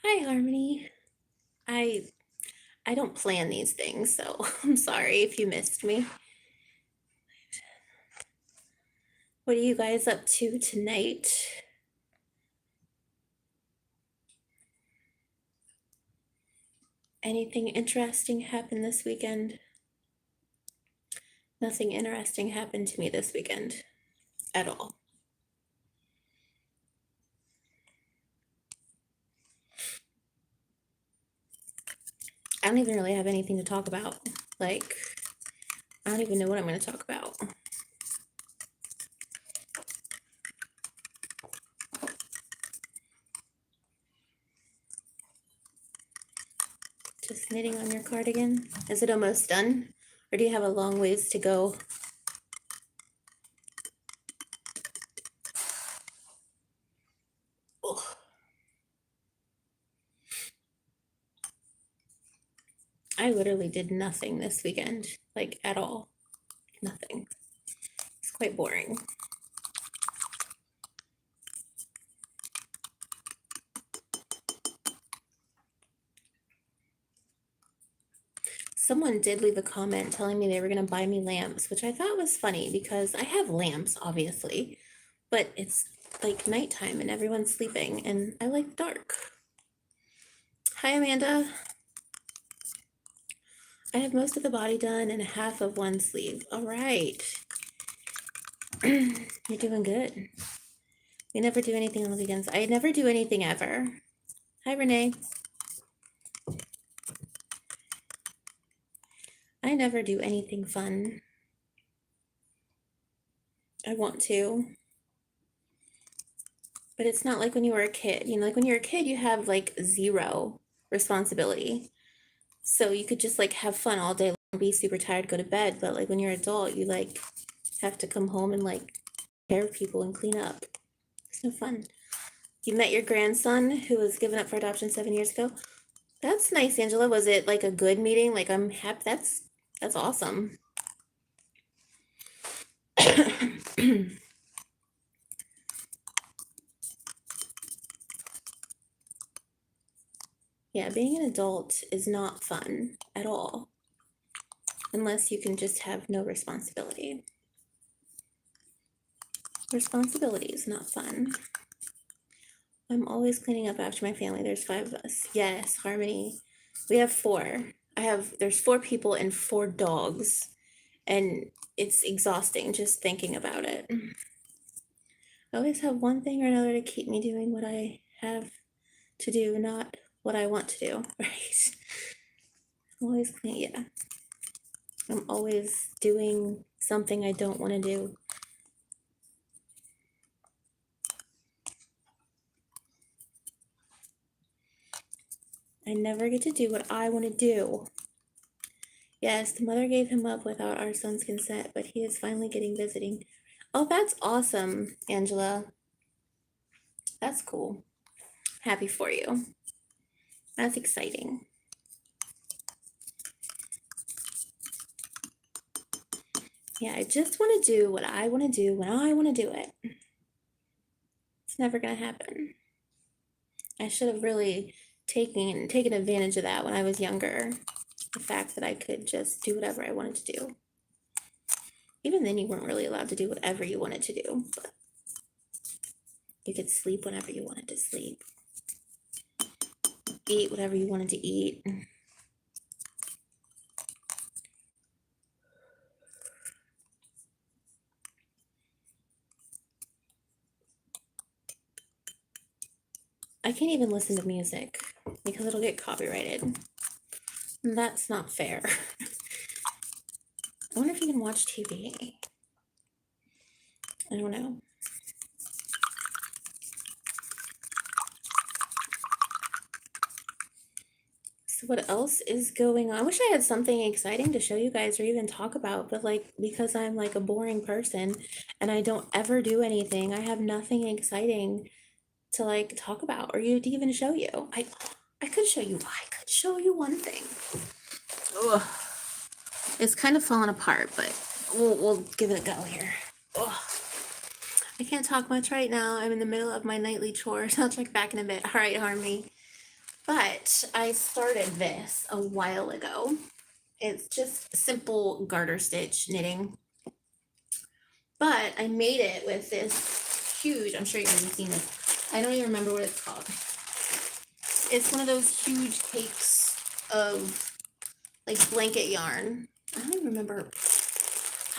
Hi, Harmony. I I don't plan these things, so I'm sorry if you missed me. What are you guys up to tonight? Anything interesting happened this weekend? Nothing interesting happened to me this weekend at all. I don't even really have anything to talk about. Like, I don't even know what I'm going to talk about. Just knitting on your cardigan. Is it almost done? Or do you have a long ways to go? Ugh. I literally did nothing this weekend, like at all. Nothing. It's quite boring. Someone did leave a comment telling me they were going to buy me lamps, which I thought was funny because I have lamps, obviously, but it's like nighttime and everyone's sleeping, and I like dark. Hi, Amanda. I have most of the body done and half of one sleeve. All right. You're doing good. We never do anything on the weekends. I never do anything ever. Hi, Renee. I never do anything fun. I want to. But it's not like when you were a kid. You know, like when you're a kid, you have like zero responsibility. So you could just like have fun all day long, be super tired, go to bed. But like when you're an adult, you like have to come home and like take care of people and clean up. It's no fun. You met your grandson who was given up for adoption 7 years ago. That's nice, Angela. Was it like a good meeting? Like I'm happy. That's awesome. Yeah, being an adult is not fun at all. Unless you can just have no responsibility. Responsibility is not fun. I'm always cleaning up after my family. There's 5 of us. Yes, Harmony. We have 4. There's 4 people and 4 dogs. And it's exhausting just thinking about it. I always have one thing or another to keep me doing what I have to do, not what I want to do, right? I'm always cleaning, yeah. I'm always doing something I don't want to do. I never get to do what I want to do. Yes, the mother gave him up without our son's consent, but he is finally getting visiting. Oh, that's awesome, Angela. That's cool. Happy for you. That's exciting. Yeah, I just want to do what I want to do when I want to do it. It's never going to happen. I should have really taken advantage of that when I was younger. The fact that I could just do whatever I wanted to do. Even then, you weren't really allowed to do whatever you wanted to do, but you could sleep whenever you wanted to sleep, eat whatever you wanted to eat. I can't even listen to music because it'll get copyrighted. That's not fair. I wonder if you can watch TV. I don't know. So what else is going on? I wish I had something exciting to show you guys or even talk about, but like because I'm like a boring person and I don't ever do anything, I have nothing exciting to like talk about or to even show you. I could show you one thing. Ugh. It's kind of falling apart, but we'll give it a go here. Ugh. I can't talk much right now. I'm in the middle of my nightly chores. I'll check back in a bit. All right, Harmony. But I started this a while ago. It's just simple garter stitch knitting. But I made it with this huge, I'm sure you guys have seen this. I don't even remember what it's called. It's one of those huge cakes of like blanket yarn. I don't even remember.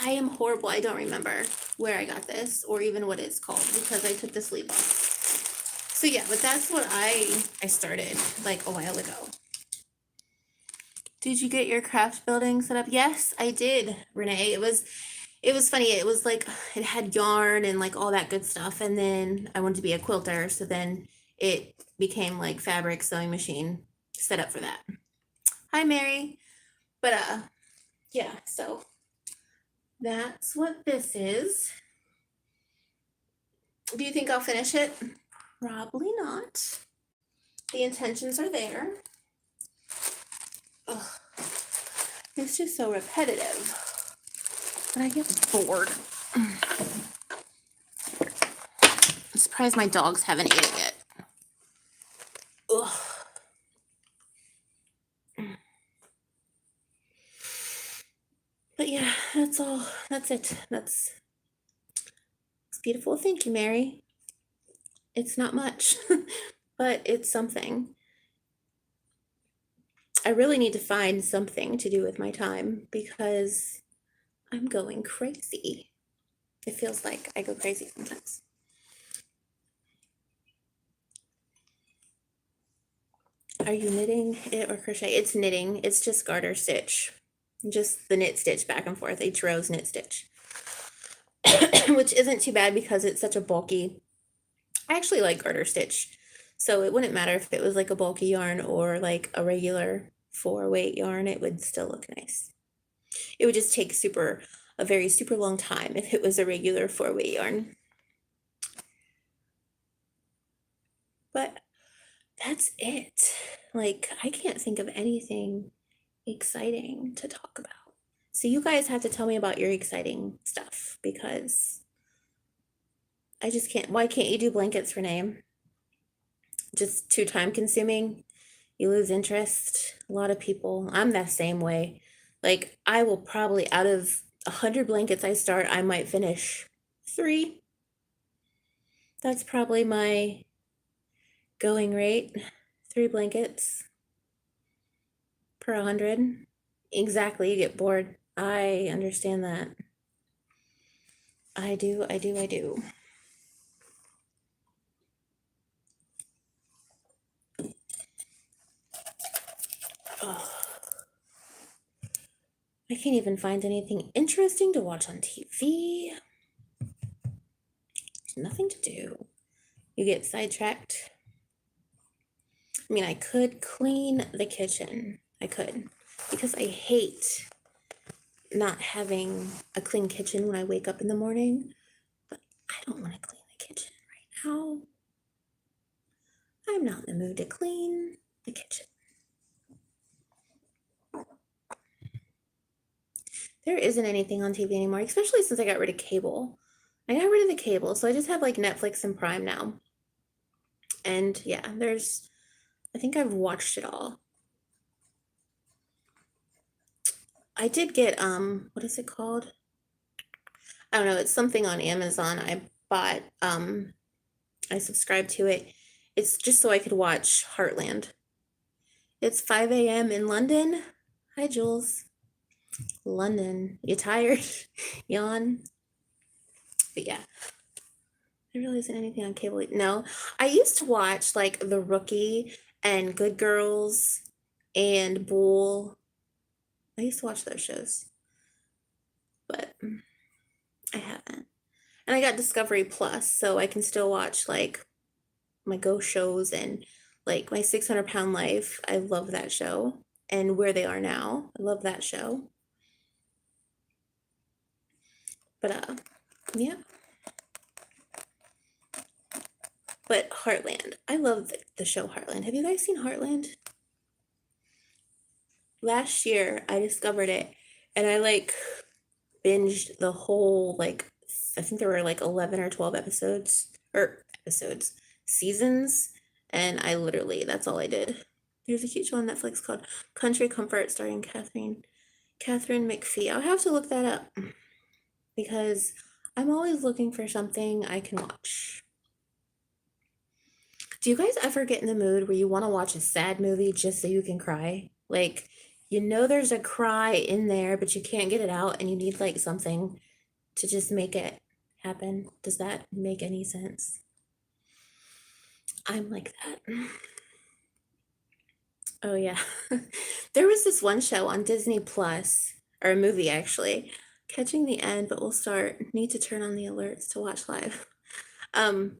I am horrible. I don't remember where I got this or even what it's called because I took the sleeve off. So yeah, but that's what I started like a while ago. Did you get your craft building set up? Yes, I did, Renee. It was funny. It was like it had yarn and like all that good stuff. And then I wanted to be a quilter, so then it became like fabric sewing machine set up for that. Hi, Mary. But yeah, so that's what this is. Do you think I'll finish it? Probably not. The intentions are there. Ugh. It's just so repetitive. But I get bored. I'm surprised my dogs haven't ate it yet. Ugh. But yeah, that's all. That's it. It's beautiful. Thank you, Mary. It's not much, but it's something. I really need to find something to do with my time because I'm going crazy. It feels like I go crazy sometimes. Are you knitting it or crochet? It's knitting. It's just garter stitch. Just the knit stitch back and forth. Each row's knit stitch. Which isn't too bad because it's such a bulky. I actually like garter stitch. So it wouldn't matter if it was like a bulky yarn or like a regular 4-weight yarn. It would still look nice. It would just take a very super long time if it was a regular 4-weight yarn. But that's it. Like, I can't think of anything exciting to talk about. So you guys have to tell me about your exciting stuff because I just can't. Why can't you do blankets, Renee? Just too time consuming. You lose interest. A lot of people, I'm that same way. Like, I will probably, out of 100 blankets I start, I might finish 3. That's probably my going rate. 3 blankets per 100. Exactly, you get bored. I understand that. I do. Oh. I can't even find anything interesting to watch on TV. There's nothing to do. You get sidetracked. I mean, I could clean the kitchen. I could. Because I hate not having a clean kitchen when I wake up in the morning. But I don't want to clean the kitchen right now. I'm not in the mood to clean the kitchen. There isn't anything on TV anymore, especially since I got rid of cable. I got rid of the cable, so I just have like Netflix and Prime now. And yeah, I think I've watched it all. I did get, what is it called? I don't know, it's something on Amazon. I bought, I subscribed to it. It's just so I could watch Heartland. It's 5 a.m. in London. Hi, Jules. London. You tired? Yawn? But yeah. There really isn't anything on cable. No. I used to watch like The Rookie and Good Girls and Bull. I used to watch those shows. But I haven't. And I got Discovery Plus, so I can still watch like my ghost shows and like my 600-Pound Life. I love that show. And Where They Are Now. I love that show. But yeah. But Heartland. I love the show Heartland. Have you guys seen Heartland? Last year I discovered it and I like binged the whole like I think there were like 11 or 12 seasons, and I literally that's all I did. There's a cute show on Netflix called Country Comfort starring Catherine McPhee. I'll have to look that up because I'm always looking for something I can watch. Do you guys ever get in the mood where you want to watch a sad movie just so you can cry? Like, you know there's a cry in there, but you can't get it out and you need like something to just make it happen. Does that make any sense? I'm like that. Oh yeah. There was this one show on Disney Plus, or a movie actually, catching the end, but we'll start. Need to turn on the alerts to watch live. Um,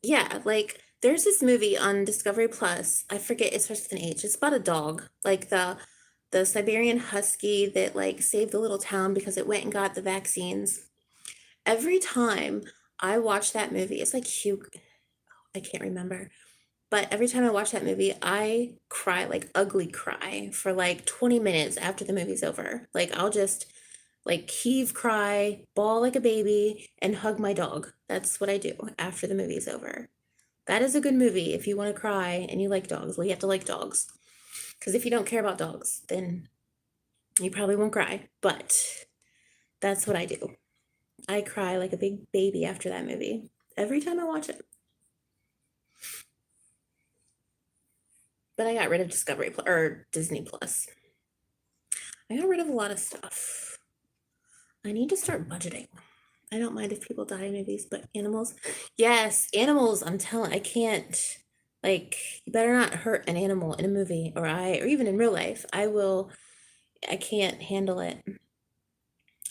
yeah, like there's this movie on Discovery Plus. I forget it starts with an H. It's about a dog, like the Siberian Husky that like saved the little town because it went and got the vaccines. Every time I watch that movie, it's like Hugh, I can't remember. But every time I watch that movie, I cry, like ugly cry for like 20 minutes after the movie's over. Like I'll just like heave, cry, bawl like a baby, and hug my dog. That's what I do after the movie's over. That is a good movie if you want to cry and you like dogs. Well, you have to like dogs. Because if you don't care about dogs, then you probably won't cry. But that's what I do. I cry like a big baby after that movie every time I watch it. But I got rid of or Disney Plus. I got rid of a lot of stuff. I need to start budgeting. I don't mind if people die in movies, but animals, yes, animals. I'm telling, I can't. Like, you better not hurt an animal in a movie, or even in real life. I can't handle it.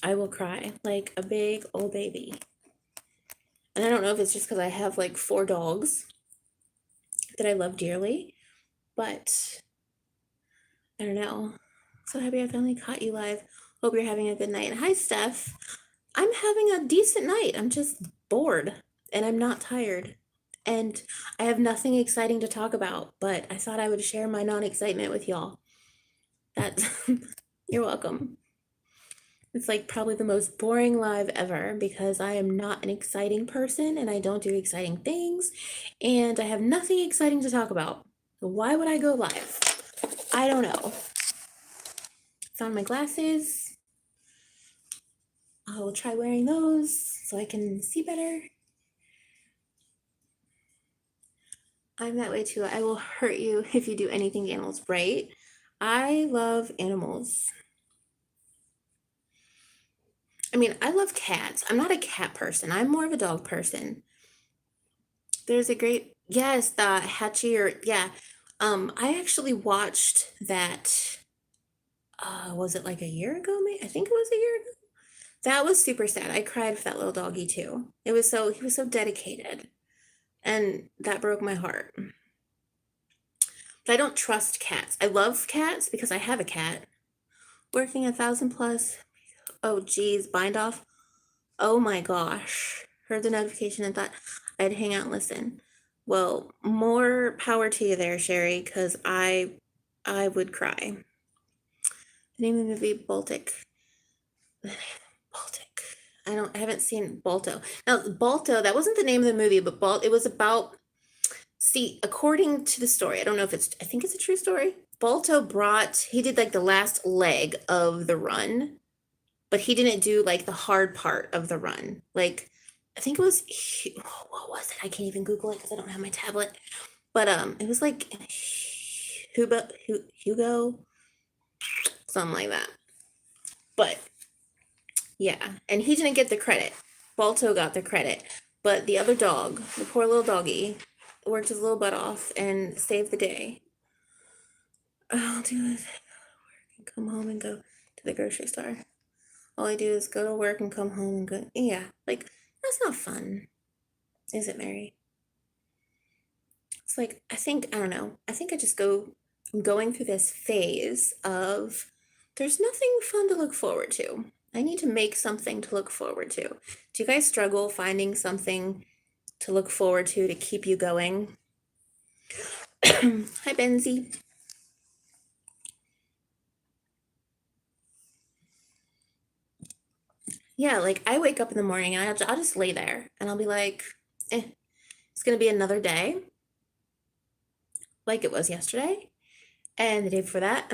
I will cry like a big old baby. And I don't know if it's just because I have like 4 dogs that I love dearly, but I don't know. So happy I finally caught you live. Hope you're having a good night. Hi, Steph. I'm having a decent night. I'm just bored and I'm not tired. And I have nothing exciting to talk about, but I thought I would share my non-excitement with y'all. That's you're welcome. It's like probably the most boring live ever because I am not an exciting person and I don't do exciting things and I have nothing exciting to talk about. Why would I go live? I don't know. Found my glasses. I'll try wearing those so I can see better. I'm that way too. I will hurt you if you do anything to animals, right? I love animals. I mean, I love cats. I'm not a cat person. I'm more of a dog person. There's a great, yes, the Hatchie or yeah. I actually watched that. Was it like a year ago? Maybe I think it was a year ago. That was super sad. I cried for that little doggy too. He was so dedicated, and that broke my heart. But I don't trust cats. I love cats because I have a cat. Working 1,000 plus. Oh geez, bind off. Oh my gosh. Heard the notification and thought I'd hang out and listen. Well, more power to you there, Sherry, because I would cry. The name of the movie, Baltic. Baltic. I haven't seen Balto. Now, Balto, that wasn't the name of the movie, but it was about, see, according to the story, I think it's a true story. Balto he did like the last leg of the run, but he didn't do like the hard part of the run. Like, I think it was, what was it? I can't even Google it because I don't have my tablet. But it was like Hugo, something like that. But yeah, and he didn't get the credit. Balto got the credit, but the other dog, the poor little doggy, worked his little butt off and saved the day. I'll do is come home and go to the grocery store. All I do is go to work and come home and go. Yeah, like that's not fun, is it, Mary? It's like I don't know. I think I'm going through this phase of there's nothing fun to look forward to. I need to make something to look forward to. Do you guys struggle finding something to look forward to keep you going? Hi, Benzie. Yeah, like I wake up in the morning and I'll just lay there and I'll be like, it's gonna be another day, like it was yesterday. And the day before that,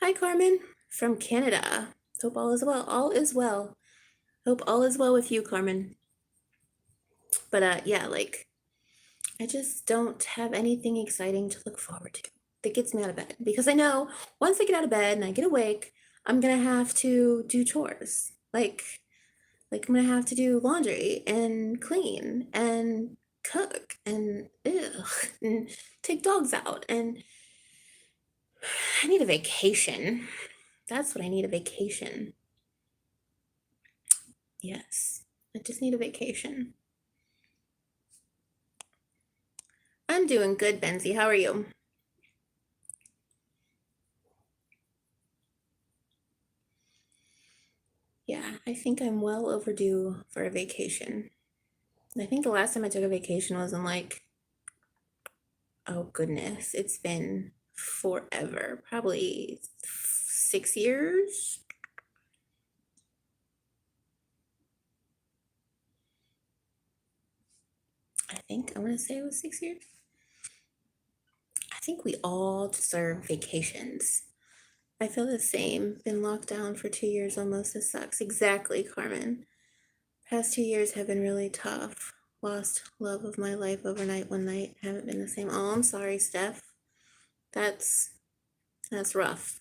hi Carmen from Canada. Hope all is well. All is well. Hope all is well with you, Carmen. But yeah, like I just don't have anything exciting to look forward to that gets me out of bed, because I know once I get out of bed and I get awake, I'm gonna have to do chores. Like I'm gonna have to do laundry and clean and cook and ugh, and take dogs out, and I need a vacation. That's what I need, a vacation. Yes, I just need a vacation. I'm doing good, Benzie. How are you? Yeah, I think I'm well overdue for a vacation. I think the last time I took a vacation was in like, oh goodness, it's been forever, probably 6 years. I want to say it was 6 years. I think we all deserve vacations. I feel the same. Been locked down for 2 years almost. This sucks. Exactly, Carmen. Past 2 years have been really tough. Lost love of my life overnight one night. Haven't been the same. Oh, I'm sorry, Steph. That's that's rough.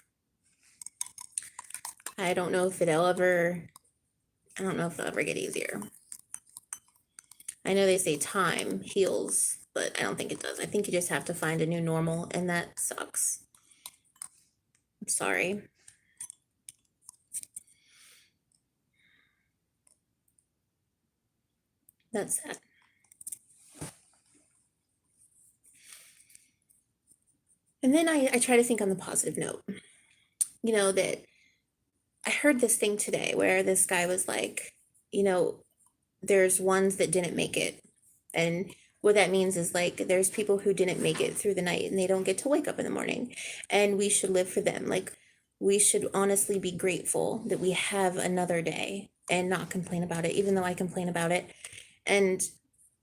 I don't know if it'll ever I don't know if it'll ever get easier. I know they say time heals, but I don't think it does. I think you just have to find a new normal, and that sucks. I'm sorry. That's sad. And then I try to think on the positive note. That I heard this thing today where this guy was like, you know, there's ones that didn't make it. And what that means is like there's people who didn't make it through the night and they don't get to wake up in the morning. And we should live for them. Like we should honestly be grateful that we have another day and not complain about it, even though I complain about it. And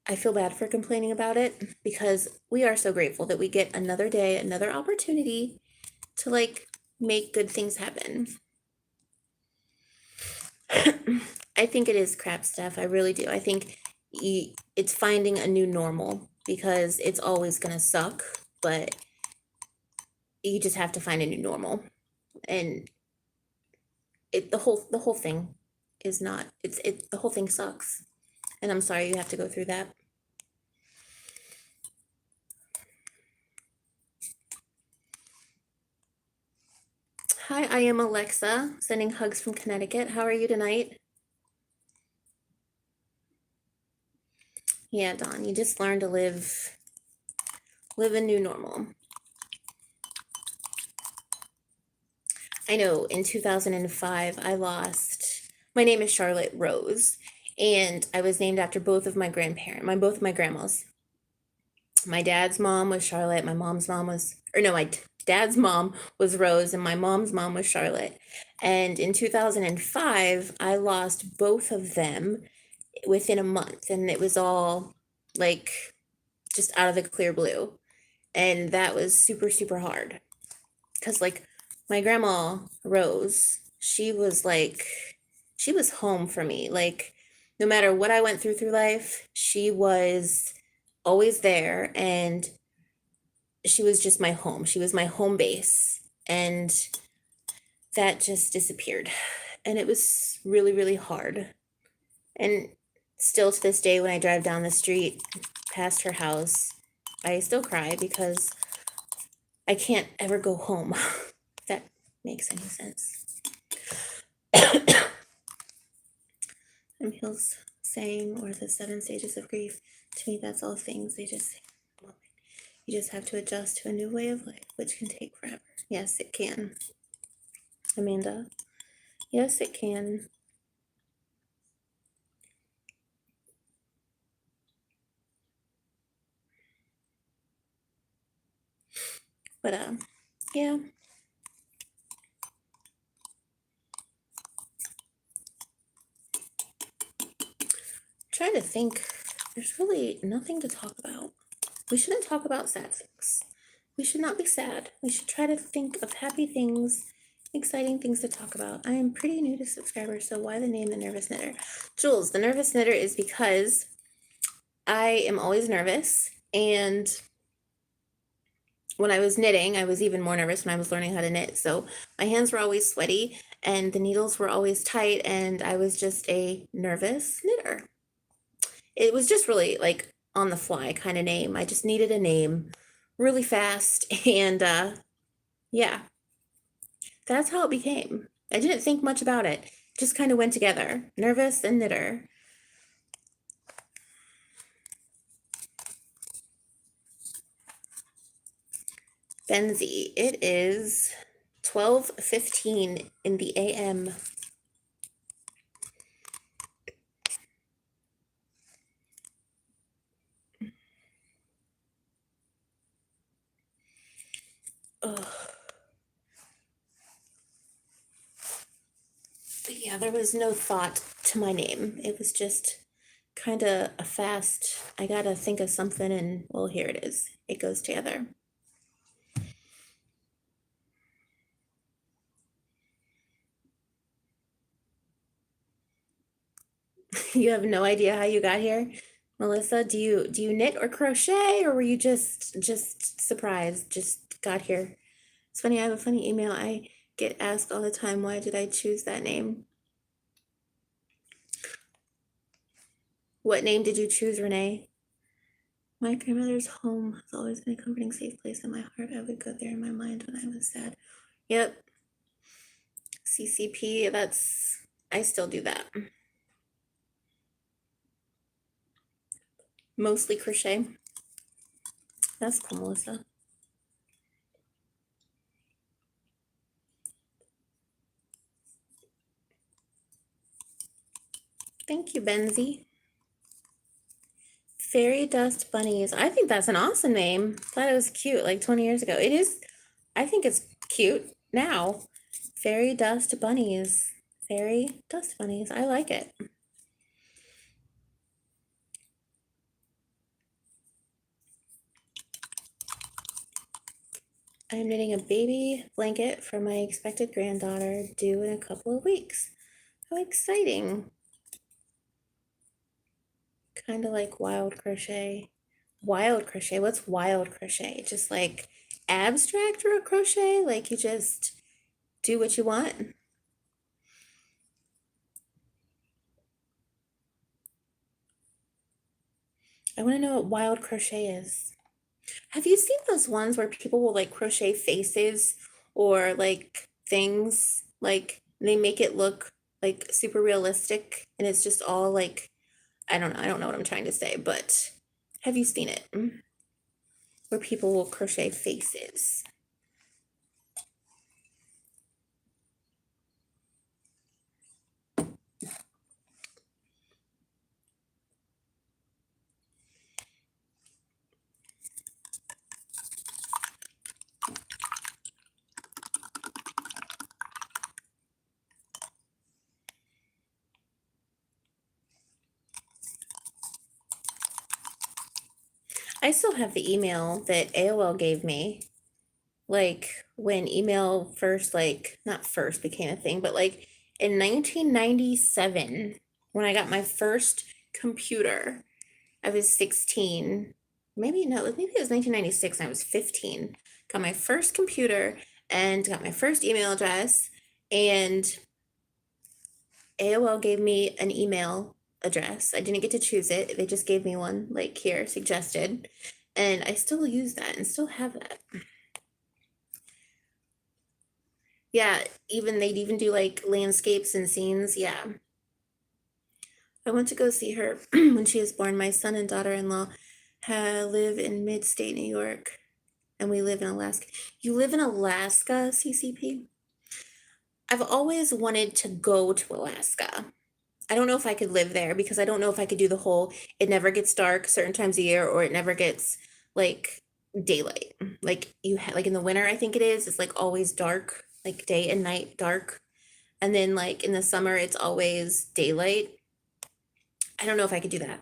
I feel bad for complaining about it because we are so grateful that we get another day, another opportunity to like make good things happen. I think it is crap stuff. I really do. I think it's finding a new normal because it's always going to suck, but you just have to find a new normal. And the whole thing is not the whole thing sucks. And I'm sorry you have to go through that. Hi, I am Alexa, sending hugs from Connecticut. How are you tonight? Yeah, Dawn, you just learn to live a new normal. I know in 2005, my name is Charlotte Rose, and I was named after both of my grandmas. My dad's mom was Charlotte, my mom's mom was, or no, my dad's mom was Rose, and my mom's mom was Charlotte. And in 2005, I lost both of them within a month, and it was all like just out of the clear blue. And that was super, super hard because like my grandma Rose, she was home for me. Like no matter what I went through life, she was always there, and she was just my home. She was my home base, and that just disappeared. And it was really, really hard. And still to this day, when I drive down the street past her house, I still cry because I can't ever go home. If that makes any sense. And Hill's saying, or the 7 stages of grief, to me, that's all things. They just say, you just have to adjust to a new way of life, which can take forever. Yes, it can. Amanda. Yes, it can. But yeah. Trying to think. There's really nothing to talk about. We shouldn't talk about sad things. We should not be sad. We should try to think of happy things, exciting things to talk about. I am pretty new to subscribers, so why the name The Nervous Knitter? Jules, The Nervous Knitter is because I am always nervous, and when I was knitting, I was even more nervous when I was learning how to knit. So my hands were always sweaty and the needles were always tight, and I was just a nervous knitter. It was just really like on the fly kind of name. I just needed a name really fast, and yeah, that's how it became. I didn't think much about it. Just kind of went together. Nervous and knitter. Benzie, it is 12:15 in the AM. Ugh. But yeah, there was no thought to my name. It was just kind of a fast, I gotta think of something, and well, here it is. It goes together. You have no idea how you got here? Melissa, do you knit or crochet, or were you just surprised, just got here? It's funny, I have a funny email I get asked all the time, why did I choose that name? What name did you choose, Renee? My grandmother's home has always been a comforting, safe place in my heart. I would go there in my mind when I was sad. Yep. CCP, I still do that. Mostly crochet. That's cool, Melissa. Thank you, Benzie. Fairy Dust Bunnies. I think that's an awesome name. Thought it was cute like 20 years ago. It is, I think it's cute now. Fairy Dust Bunnies. Fairy Dust Bunnies. I like it. I'm knitting a baby blanket for my expected granddaughter due in a couple of weeks. How exciting. Kind of like wild crochet. Wild crochet? What's wild crochet? Just like abstract crochet? Like you just do what you want? I want to know what wild crochet is. Have you seen those ones where people will like crochet faces or like things, like they make it look like super realistic, and it's just all like, I don't know what I'm trying to say, but have you seen it? Where people will crochet faces. I still have the email that AOL gave me, like when email first, like not first became a thing, but like in 1997, when I got my first computer. I was 16. Maybe no, maybe it was 1996 and I was 15. Got my first computer and got my first email address, and AOL gave me an email address. I didn't get to choose it. They just gave me one, like here, suggested. And I still use that and still have that. Yeah, they'd even do like landscapes and scenes. Yeah. I went to go see her when she was born. My son and daughter-in-law live in mid-state New York, and we live in Alaska. You live in Alaska, CCP? I've always wanted to go to Alaska. I don't know if I could live there because I don't know if I could do the whole, it never gets dark certain times of year, or it never gets like daylight. Like like in the winter, I think it is, it's like always dark, like day and night dark. And then like in the summer, it's always daylight. I don't know if I could do that.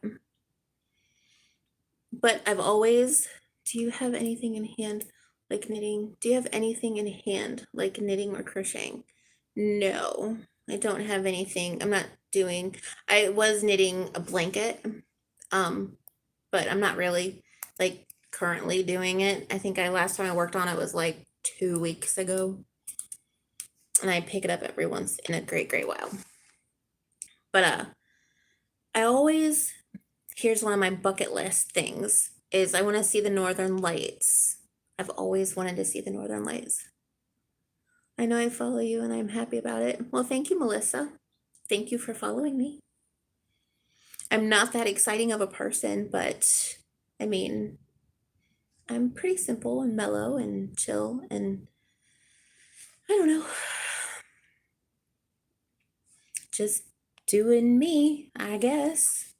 But I've always, do you have anything in hand Like knitting. Do you have anything in hand, like knitting or crocheting? No, I don't have anything. I'm not doing, I was knitting a blanket, um, but I'm not really like currently doing it. I think last time I worked on it was like 2 weeks ago. And I pick it up every once in a great while. But I always, here's one of my bucket list things is I want to see the Northern Lights. I've always wanted to see the Northern Lights. I know I follow you and I'm happy about it. Well, thank you, Melissa. Thank you for following me. I'm not that exciting of a person, but I mean, I'm pretty simple and mellow and chill and I don't know, just doing me, I guess.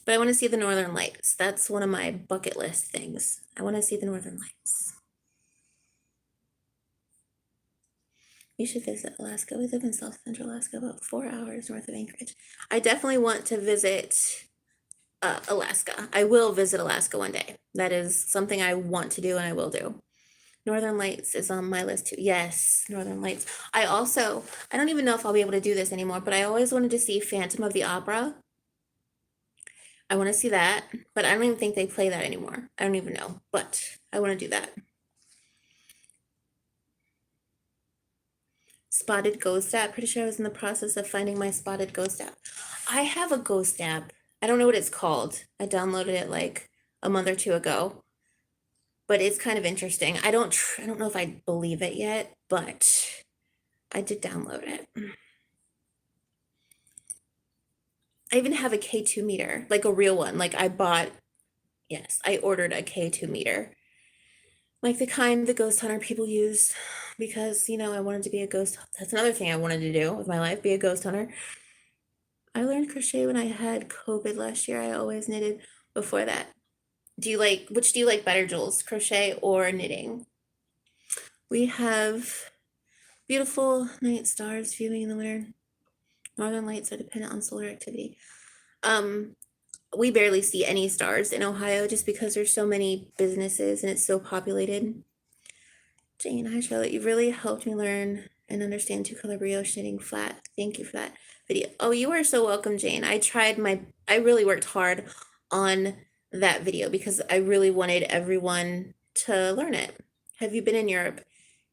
But I want to see the Northern Lights. That's one of my bucket list things. I want to see the Northern Lights. You should visit Alaska. We live in South Central Alaska, about 4 hours north of Anchorage. I definitely want to visit Alaska. I will visit Alaska one day. That is something I want to do and I will do. Northern Lights is on my list too. Yes, Northern Lights. I don't even know if I'll be able to do this anymore, but I always wanted to see Phantom of the Opera. I want to see that, but I don't even think they play that anymore. I don't even know, but I want to do that. Spotted Ghost app. Pretty sure I was in the process of finding my Spotted Ghost app. I have a ghost app. I don't know what it's called. I downloaded it like a month or two ago, but it's kind of interesting. I don't know if I believe it yet, but I did download it. I even have a K2 meter, like a real one. Like yes, I ordered a K2 meter. Like the kind the ghost hunter people use because, I wanted to be a ghost. That's another thing I wanted to do with my life, be a ghost hunter. I learned crochet when I had COVID last year. I always knitted before that. Which do you like better, Jules? Crochet or knitting? We have beautiful night stars viewing in the winter. Northern lights are dependent on solar activity. We barely see any stars in Ohio just because there's so many businesses and it's so populated. Jane, hi Charlotte, you really helped me learn and understand two-color brioche knitting flat. Thank you for that video. Oh, you are so welcome, Jane. I really worked hard on that video because I really wanted everyone to learn it. Have you been in Europe?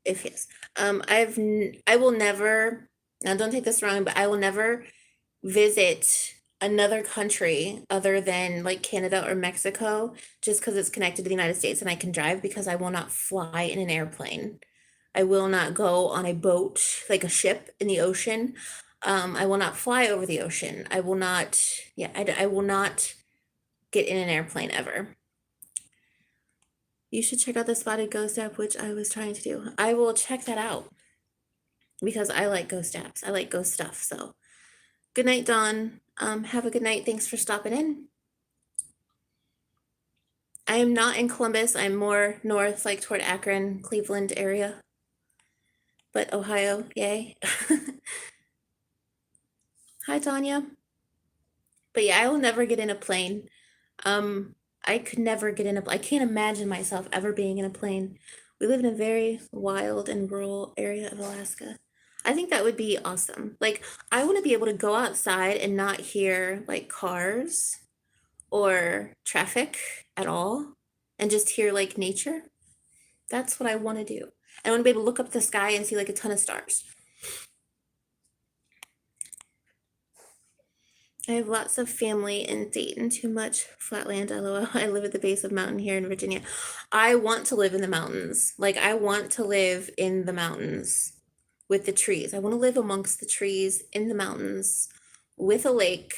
If yes, I will never, now don't take this wrong, but I will never visit another country other than like Canada or Mexico just because it's connected to the United States and I can drive because I will not fly in an airplane. I will not go on a boat, like a ship in the ocean. I will not fly over the ocean. I will not, I will not get in an airplane ever. You should check out the Spotted Ghost app, which I was trying to do. I will check that out because I like ghost apps. I like ghost stuff. So good night, Dawn. Have a good night. Thanks for stopping in. I am not in Columbus. I'm more north, like toward Akron, Cleveland area. But Ohio, yay. Hi, Tanya. But yeah, I will never get in a plane. I could never get in I can't imagine myself ever being in a plane. We live in a very wild and rural area of Alaska. I think that would be awesome. Like, I want to be able to go outside and not hear like cars or traffic at all and just hear like nature. That's what I want to do. I want to be able to look up the sky and see like a ton of stars. I have lots of family in Dayton, too much flatland, lol. I live at the base of mountain here in Virginia. I want to live in the mountains. Like, I want to live in the mountains with the trees. I want to live amongst the trees in the mountains with a lake.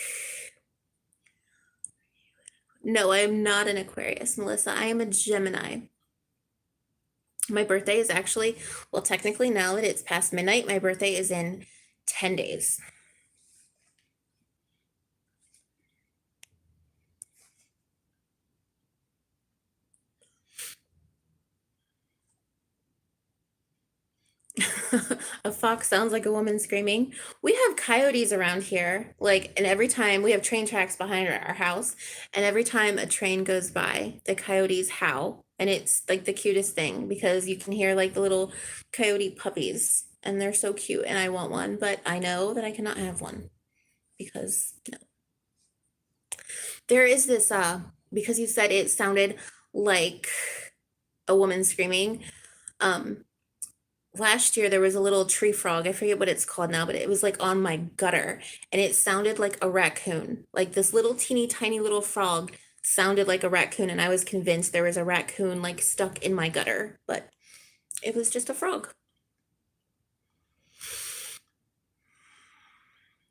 No, I am not an Aquarius, Melissa. I am a Gemini. My birthday is actually, well, technically now that it's past midnight, my birthday is in 10 days. A fox sounds like a woman screaming. We have coyotes around here, like, and every time we have train tracks behind our house, and every time a train goes by, the coyotes howl. And it's like the cutest thing because you can hear like the little coyote puppies and they're so cute and I want one, but I know that I cannot have one because no. There is this because you said it sounded like a woman screaming. Um Last year there was a little tree frog. I forget what it's called now, but it was like on my gutter and it sounded like a raccoon. Like this little teeny tiny little frog sounded like a raccoon and I was convinced there was a raccoon like stuck in my gutter, but it was just a frog.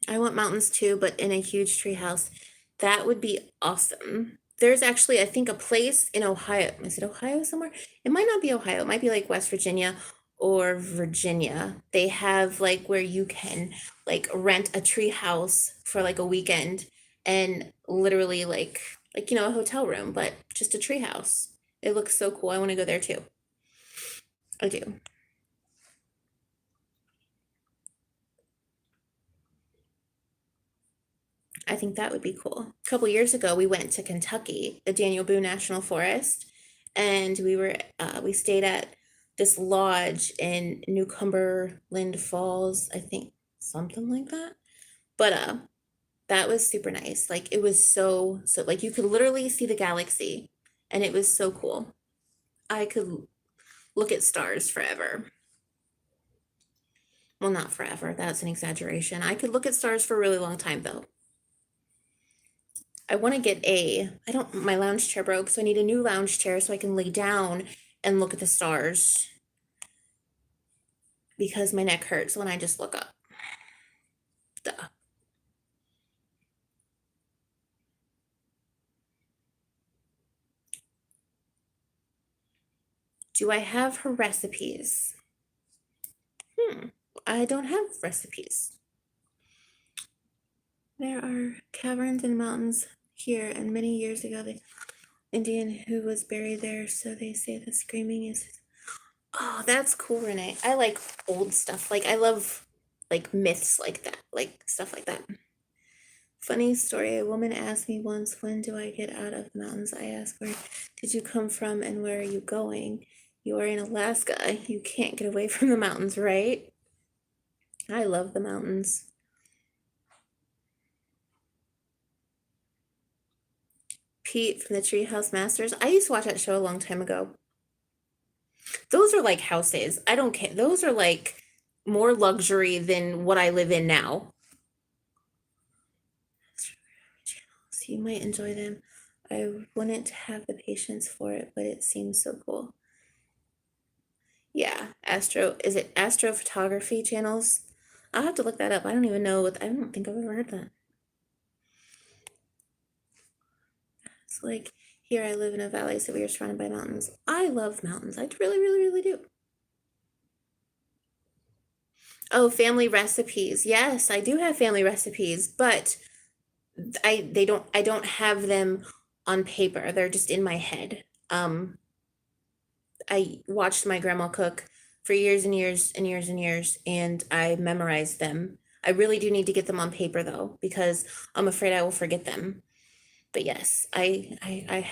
I want mountains too, but in a huge tree house. That would be awesome. There's actually, I think, a place in Ohio. Is it Ohio somewhere? It might not be Ohio. It might be like West Virginia or Virginia. They have like where you can like rent a tree house for like a weekend and literally like a hotel room, but just a tree house. It looks so cool. I want to go there too. I do. I think that would be cool. A couple years ago, we went to Kentucky, the Daniel Boone National Forest, and we stayed at this lodge in New Cumberland Falls, I think, something like that. But that was super nice. Like it was so like you could literally see the galaxy, and it was so cool. I could look at stars forever. Well, not forever. That's an exaggeration. I could look at stars for a really long time though. I want to get my lounge chair broke, so I need a new lounge chair so I can lay down and look at the stars because my neck hurts when I just look up. Duh. Do I have her recipes? I don't have recipes. There are caverns and mountains here, and many years ago, the Indian who was buried there, so they say the screaming is. Oh, that's cool, Renee. I like old stuff. Like I love like myths like that, like stuff like that. Funny story. A woman asked me once, "When do I get out of the mountains?" I asked, "Where did you come from and where are you going?" You are in Alaska. You can't get away from the mountains, right? I love the mountains. Pete from the Treehouse Masters. I used to watch that show a long time ago. Those are like houses. I don't care. Those are like more luxury than what I live in now. So you might enjoy them. I wouldn't have the patience for it, but it seems so cool. Yeah, is it astrophotography channels? I'll have to look that up. I don't even know I don't think I've ever heard that. It's like, here I live in a valley, so we are surrounded by mountains. I love mountains. I really, really, really do. Oh, family recipes. Yes, I do have family recipes, but I don't have them on paper. They're just in my head. I watched my grandma cook for years and years and years and years, and I memorized them. I really do need to get them on paper though, because I'm afraid I will forget them. But yes, I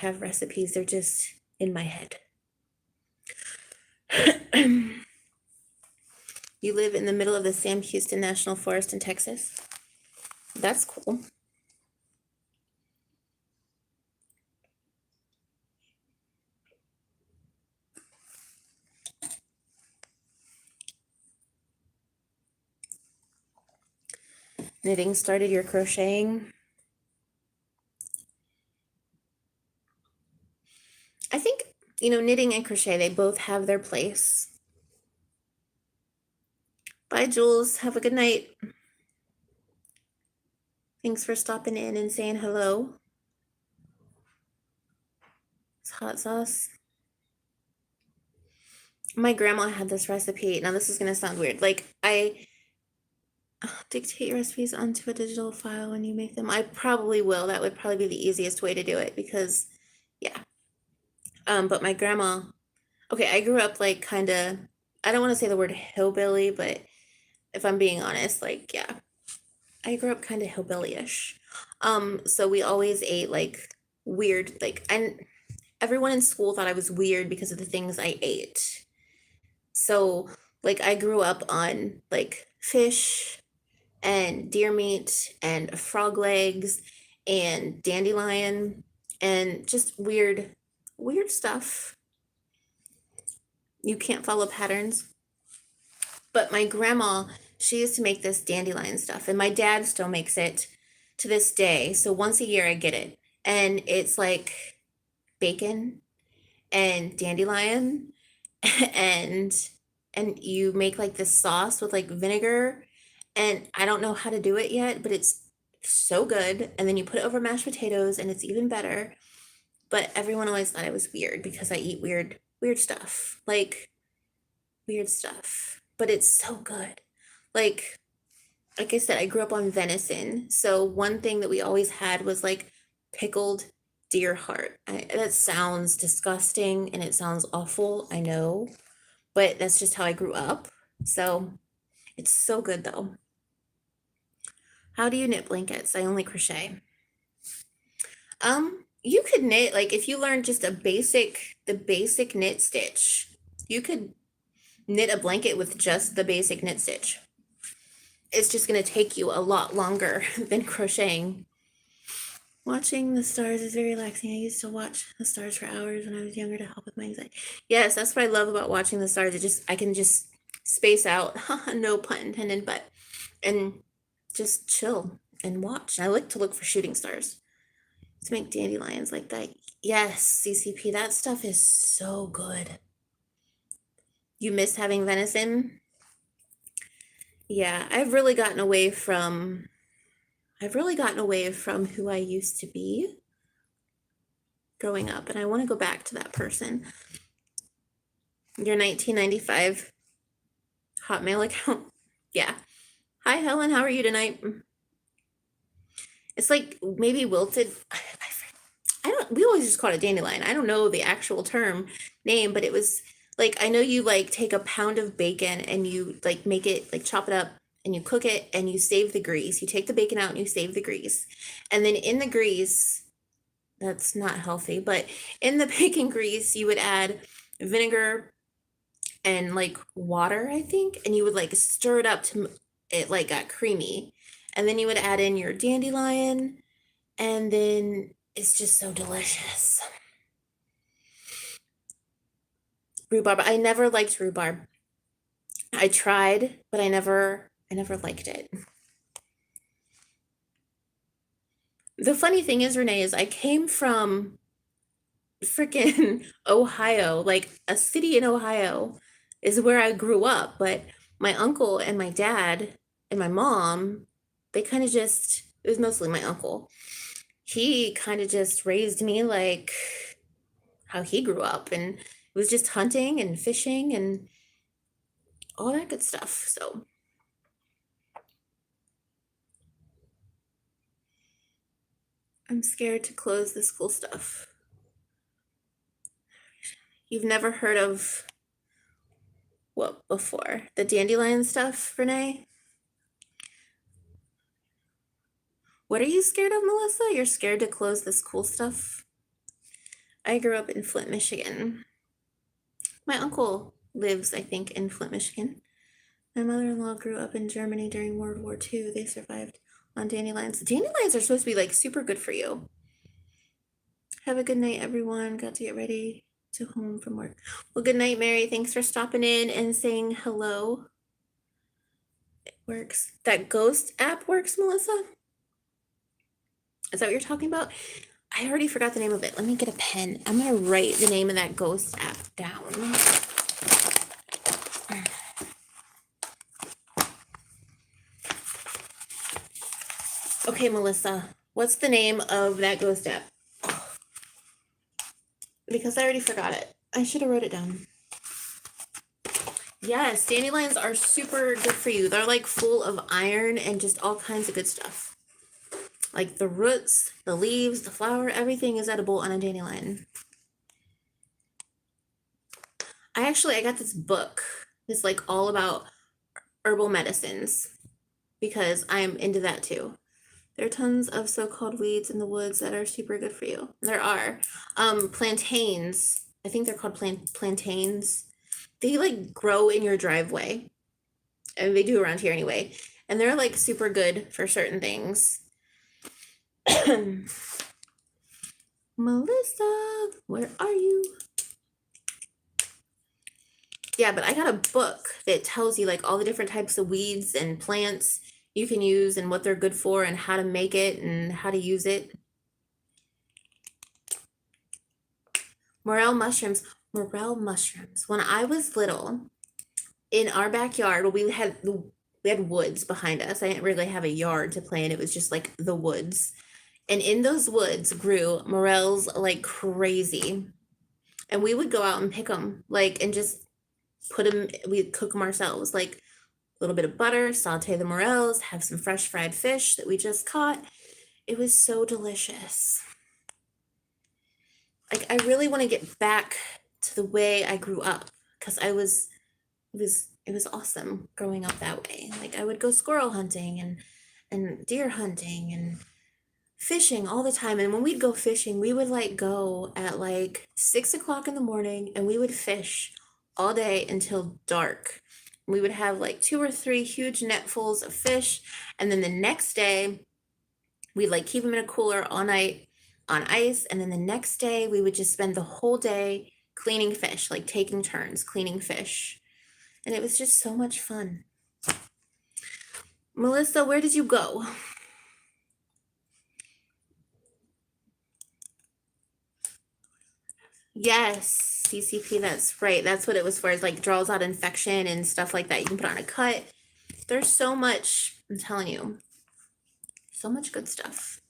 have recipes. They're just in my head. You live in the middle of the Sam Houston National Forest in Texas. That's cool. Knitting started your crocheting. I think, knitting and crochet, they both have their place. Bye, Jules. Have a good night. Thanks for stopping in and saying hello. It's hot sauce. My grandma had this recipe. Now, this is going to sound weird. Like, I dictate recipes onto a digital file when you make them. I probably will. That would probably be the easiest way to do it because, yeah. But my grandma, okay, I grew up like kind of, I don't want to say the word hillbilly, but if I'm being honest, like, yeah, I grew up kind of hillbilly-ish. So we always ate like weird, like, I everyone in school thought I was weird because of the things I ate. So, like, I grew up on like fish and deer meat and frog legs and dandelion and just weird stuff. You can't follow patterns. But my grandma, she used to make this dandelion stuff, and my dad still makes it to this day. So once a year I get it. And it's like bacon and dandelion and you make like this sauce with like vinegar, and I don't know how to do it yet, but it's so good. And then you put it over mashed potatoes and it's even better. But everyone always thought I was weird because I eat weird stuff. Like weird stuff. But it's so good. Like I said, I grew up on venison. So one thing that we always had was like pickled deer heart. That sounds disgusting and it sounds awful, I know, but that's just how I grew up. So it's so good though. How do you knit blankets? I only crochet. You could knit, like if you learn just the basic knit stitch, you could knit a blanket with just the basic knit stitch. It's just going to take you a lot longer than crocheting. Watching the stars is very relaxing. I used to watch the stars for hours when I was younger to help with my anxiety. Yes, that's what I love about watching the stars. I can just space out, no pun intended, and just chill and watch. I like to look for shooting stars to make dandelions like that. Yes, CCP, that stuff is so good. You miss having venison? Yeah, I've really gotten away from who I used to be growing up, and I want to go back to that person. Your 1995 Hotmail account. Yeah. Hi, Helen. How are you tonight? It's like maybe wilted. I don't, we always just call it dandelion. I don't know the actual term name, but it was like, I know you like take a pound of bacon and you like make it, like chop it up and you cook it and you save the grease. You take the bacon out and you save the grease. And then in the grease, that's not healthy, but in the bacon grease, you would add vinegar and like water, I think, and you would like stir it up to it like got creamy. And then you would add in your dandelion, and then it's just so delicious. Rhubarb. I never liked rhubarb. I tried, but I never liked it. The funny thing is, Renee, is I came from freaking Ohio, like a city in Ohio is where I grew up, but my uncle and my dad and my mom, they kind of just, it was mostly my uncle. He kind of just raised me like how he grew up, and it was just hunting and fishing and all that good stuff. So I'm scared to close this cool stuff. You've never heard of what before? The dandelion stuff, Renee? What are you scared of, Melissa? You're scared to close this cool stuff? I grew up in Flint, Michigan. My uncle lives, I think, in Flint, Michigan. My mother-in-law grew up in Germany during World War II. They survived on dandelions. Dandelions are supposed to be like super good for you. Have a good night, everyone. Got to get ready to home from work. Well, good night, Mary. Thanks for stopping in and saying hello. It works. That ghost app works, Melissa? Is that what you're talking about? I already forgot the name of it. Let me get a pen. I'm going to write the name of that ghost app down. Okay, Melissa, what's the name of that ghost app? Because I already forgot it. I should have wrote it down. Yes, dandelions are super good for you. They're like full of iron and just all kinds of good stuff. Like the roots, the leaves, the flower, everything is edible on a dandelion. I got this book. It's like all about herbal medicines because I'm into that too. There are tons of so-called weeds in the woods that are super good for you. There are. Plantains. I think they're called plantains. They like grow in your driveway. And they do around here anyway. And they're like super good for certain things. Melissa, where are you? Yeah, but I got a book that tells you like all the different types of weeds and plants you can use and what they're good for and how to make it and how to use it. Morel mushrooms. Morel mushrooms. When I was little, in our backyard, we had woods behind us. I didn't really have a yard to play in. It was just like the woods. And in those woods grew morels like crazy. And we would go out and pick them, like, and just put them, we'd cook them ourselves, like a little bit of butter, saute the morels, have some fresh fried fish that we just caught. It was so delicious. Like, I really want to get back to the way I grew up because it was awesome growing up that way. Like, I would go squirrel hunting and deer hunting and fishing all the time. And when we'd go fishing, we would like go at like 6 o'clock in the morning and we would fish all day until dark. We would have like 2 or 3 huge netfuls of fish. And then the next day, we'd like keep them in a cooler all night on ice. And then the next day, we would just spend the whole day cleaning fish, like taking turns cleaning fish. And it was just so much fun. Melissa, where did you go? Yes, CCP, that's right. That's what it was for. It's like draws out infection and stuff like that. You can put on a cut. There's so much, I'm telling you, so much good stuff.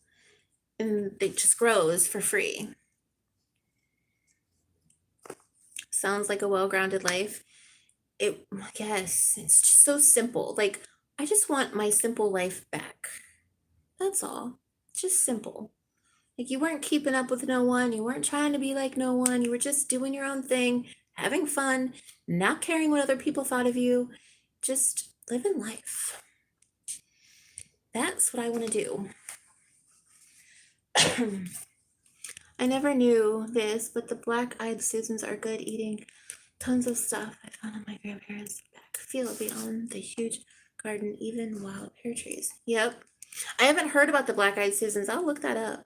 And it just grows for free. Sounds like a well-grounded life. Yes, it's just so simple. Like, I just want my simple life back. That's all. Just simple. Like, you weren't keeping up with no one, you weren't trying to be like no one, you were just doing your own thing, having fun, not caring what other people thought of you, just living life. That's what I want to do. I never knew this, but the black-eyed Susans are good eating tons of stuff I found in my grandparents' back field beyond the huge garden, even wild pear trees. Yep. I haven't heard about the black-eyed Susans. I'll look that up.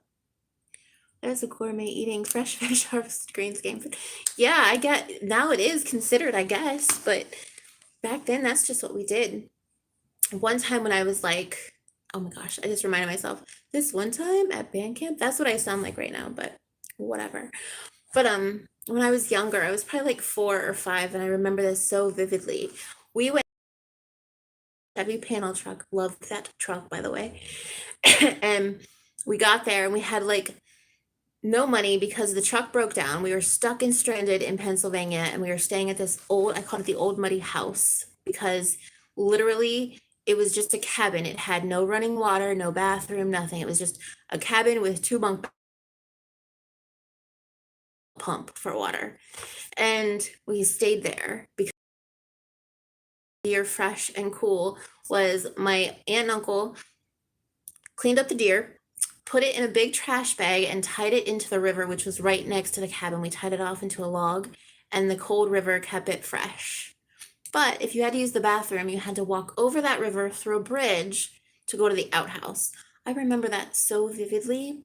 There's a gourmet eating fresh fish harvested grains game food. Yeah, I get now it is considered, I guess, but back then that's just what we did. One time when I was like, oh my gosh, I just reminded myself, this one time at band camp, that's what I sound like right now, but whatever. But when I was younger, I was probably like 4 or 5, and I remember this so vividly. We went heavy panel truck, loved that truck by the way. And we got there and we had like no money because the truck broke down. We were stuck and stranded in Pennsylvania, and we were staying at this old, I called it the old muddy house, because literally it was just a cabin. It had no running water, no bathroom, nothing. It was just a cabin with 2 bunk pump for water. And we stayed there because deer fresh and cool was my aunt and uncle cleaned up the deer, put it in a big trash bag, and tied it into the river, which was right next to the cabin. We tied it off into a log, and the cold river kept it fresh. But if you had to use the bathroom, you had to walk over that river through a bridge to go to the outhouse. I remember that so vividly.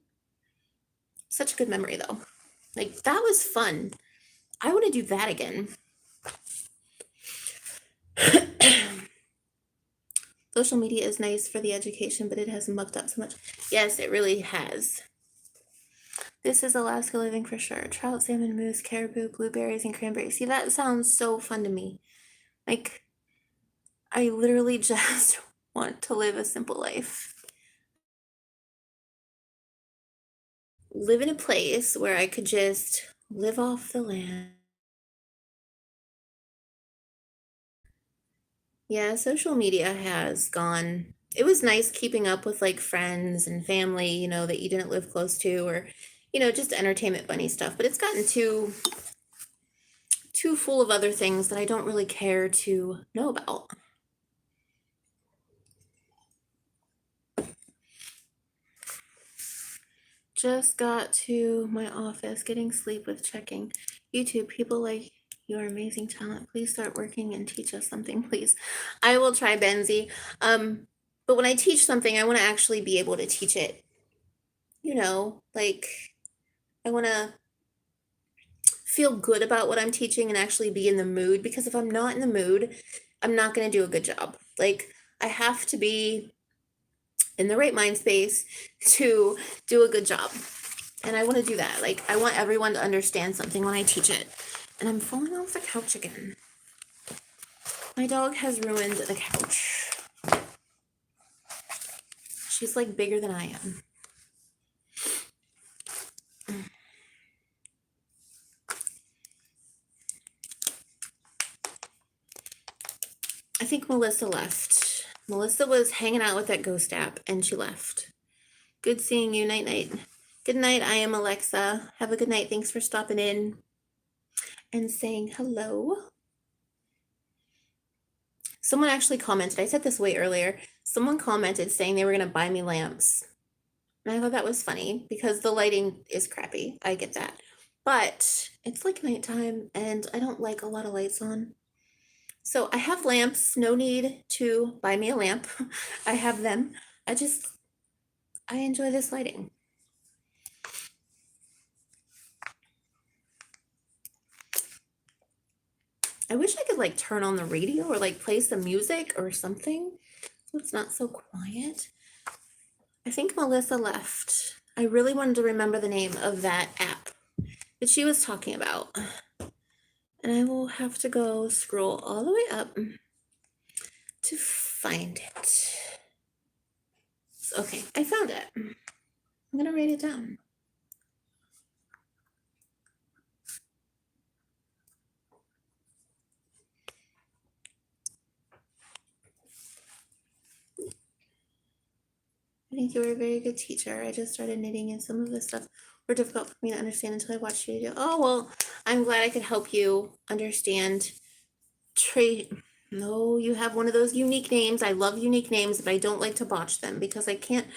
Such a good memory, though. Like, that was fun. I want to do that again. Social media is nice for the education, but it has mucked up so much. Yes, it really has. This is Alaska living for sure. Trout, salmon, moose, caribou, blueberries, and cranberries. See, that sounds so fun to me. Like, I literally just want to live a simple life. Live in a place where I could just live off the land. Yeah, social media has gone. It was nice keeping up with like friends and family, that you didn't live close to, or, just entertainment bunny stuff. But it's gotten too full of other things that I don't really care to know about. Just got to my office, getting sleep with checking. YouTube, people like your amazing talent. Please start working and teach us something, please. I will try, Benzie. But when I teach something, I want to actually be able to teach it. You know, like I want to feel good about what I'm teaching and actually be in the mood, because if I'm not in the mood, I'm not going to do a good job. Like I have to be in the right mind space to do a good job. And I want to do that. Like, I want everyone to understand something when I teach it. And I'm falling off the couch again. My dog has ruined the couch. She's like bigger than I am. I think Melissa left. Melissa was hanging out with that ghost app and she left. Good seeing you. Night night. Good night. I am Alexa. Have a good night. Thanks for stopping in and saying hello. Someone actually commented, I said this way earlier, someone commented saying they were going to buy me lamps. And I thought that was funny because the lighting is crappy. I get that. But it's like nighttime and I don't like a lot of lights on. So I have lamps. No need to buy me a lamp. I have them. I enjoy this lighting. I wish I could like turn on the radio or like play some music or something so it's not so quiet. I think Melissa left. I really wanted to remember the name of that app that she was talking about. And I will have to go scroll all the way up to find it. Okay, I found it. I'm gonna write it down. I think you were a very good teacher. I just started knitting and some of the stuff were difficult for me to understand until I watched you do. Oh, well, I'm glad I could help you understand No, you have one of those unique names. I love unique names, but I don't like to botch them because I can't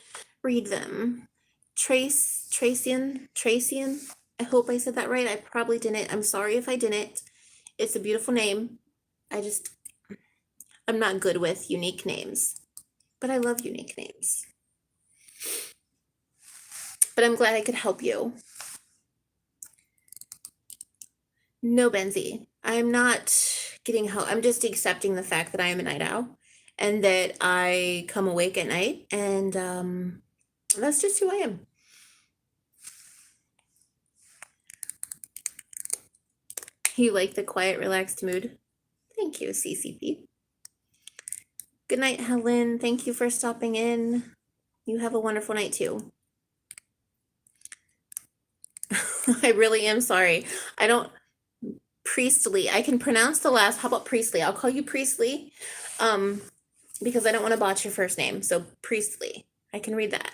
read them. Tracian. I hope I said that right. I probably didn't. I'm sorry if I didn't. It's a beautiful name. I'm not good with unique names, but I love unique names. But I'm glad I could help you. No, Benzie, I'm not getting help. I'm just accepting the fact that I am a night owl and that I come awake at night, and that's just who I am. You like the quiet, relaxed mood? Thank you, CCP. Good night, Helen. Thank you for stopping in. You have a wonderful night too. I really am sorry. I don't Priestley. I can pronounce the last. How about Priestley? I'll call you Priestley. Because I don't want to botch your first name. So Priestley. I can read that.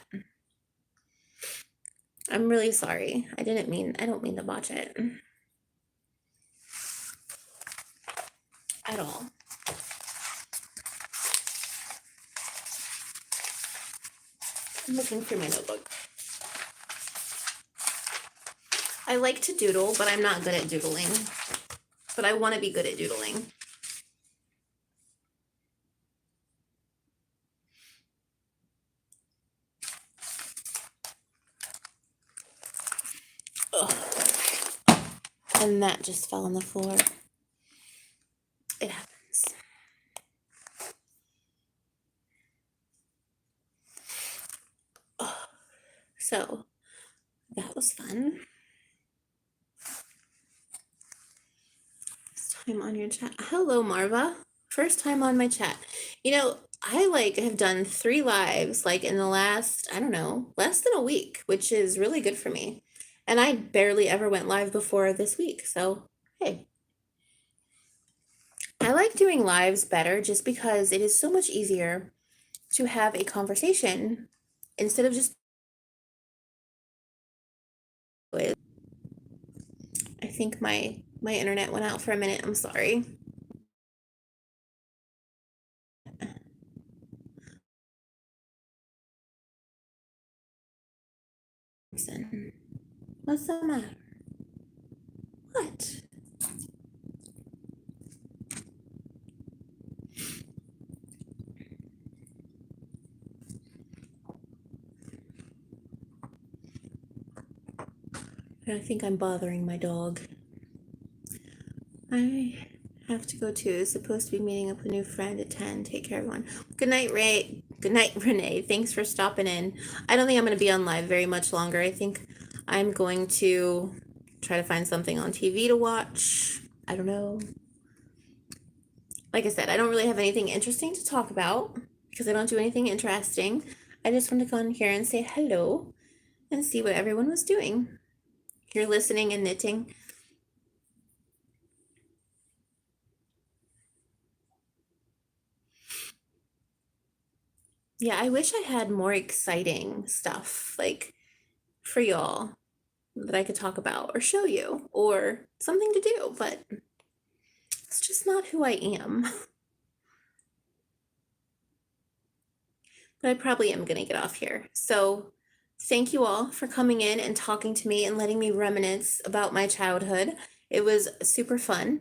I'm really sorry. I don't mean to botch it. At all. I'm looking through my notebook. I like to doodle, but I'm not good at doodling. But I want to be good at doodling. Ugh. And that just fell on the floor. It happens. Ugh. So that was fun. First time on your chat. Hello, Marva. First time on my chat. You know, I have done 3 lives in the last, I don't know, less than a week, which is really good for me. And I barely ever went live before this week. So, hey. I like doing lives better just because it is so much easier to have a conversation instead of just I think my internet went out for a minute. I'm sorry. What's the matter? What? I think I'm bothering my dog. I have to go too. Supposed to be meeting up with a new friend at 10. Take care, everyone. Good night, Ray. Good night, Renee. Thanks for stopping in. I don't think I'm going to be on live very much longer. I think I'm going to try to find something on TV to watch. I don't know. Like I said, I don't really have anything interesting to talk about because I don't do anything interesting. I just want to come on here and say hello and see what everyone was doing. You're listening and knitting. Yeah, I wish I had more exciting stuff like for y'all that I could talk about or show you or something to do, but it's just not who I am. But I probably am going to get off here. So thank you all for coming in and talking to me and letting me reminisce about my childhood. It was super fun.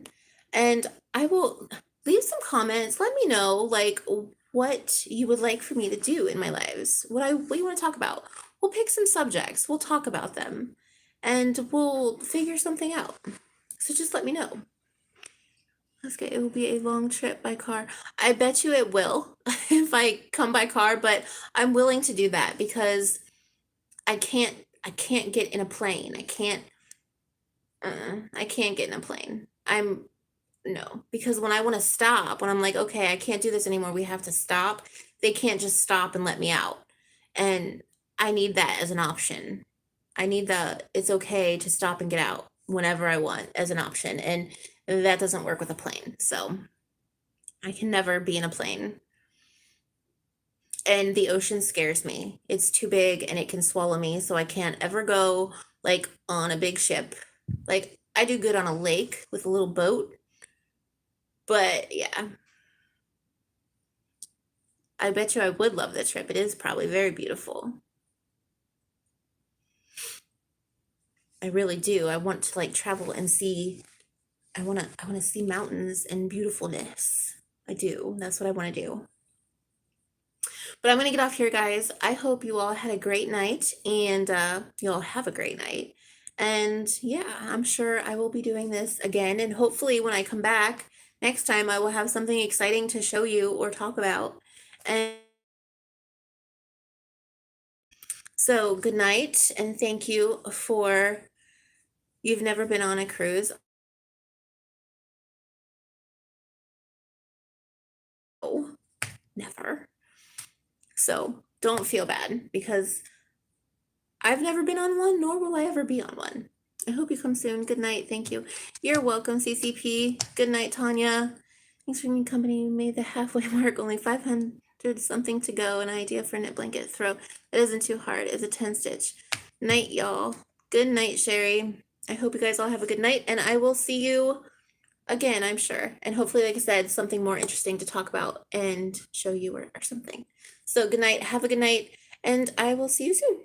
And I will leave some comments. Let me know like what you would like for me to do in my lives. What you want to talk about. We'll pick some subjects. We'll talk about them. And we'll figure something out. So just let me know. Okay, it will be a long trip by car. I bet you it will if I come by car, but I'm willing to do that because I can't get in a plane. I can't get in a plane. No, because when I want to stop, when I'm like, okay, I can't do this anymore, we have to stop, they can't just stop and let me out. And I need that as an option. I need it's okay to stop and get out whenever I want as an option. And that doesn't work with a plane. So I can never be in a plane. And the ocean scares me. It's too big and it can swallow me. So I can't ever go like on a big ship. Like I do good on a lake with a little boat. But yeah, I bet you I would love the trip. It is probably very beautiful. I really do. I want to like travel and see. I want to see mountains and beautifulness. I do. That's what I want to do. But I'm going to get off here, guys. I hope you all had a great night and you all have a great night. And yeah, I'm sure I will be doing this again. And hopefully when I come back next time, I will have something exciting to show you or talk about. And so good night and thank you for, you've never been on a cruise. Oh, never. So don't feel bad because I've never been on one, nor will I ever be on one. I hope you come soon. Good night. Thank you. You're welcome, CCP. Good night, Tanya. Thanks for being company. You made the halfway mark. Only 500 something to go. An idea for a knit blanket throw. It isn't too hard. It's a 10 stitch. Night, y'all. Good night, Sherry. I hope you guys all have a good night, and I will see you again, I'm sure. And hopefully, like I said, something more interesting to talk about and show you or something. So good night. Have a good night, and I will see you soon.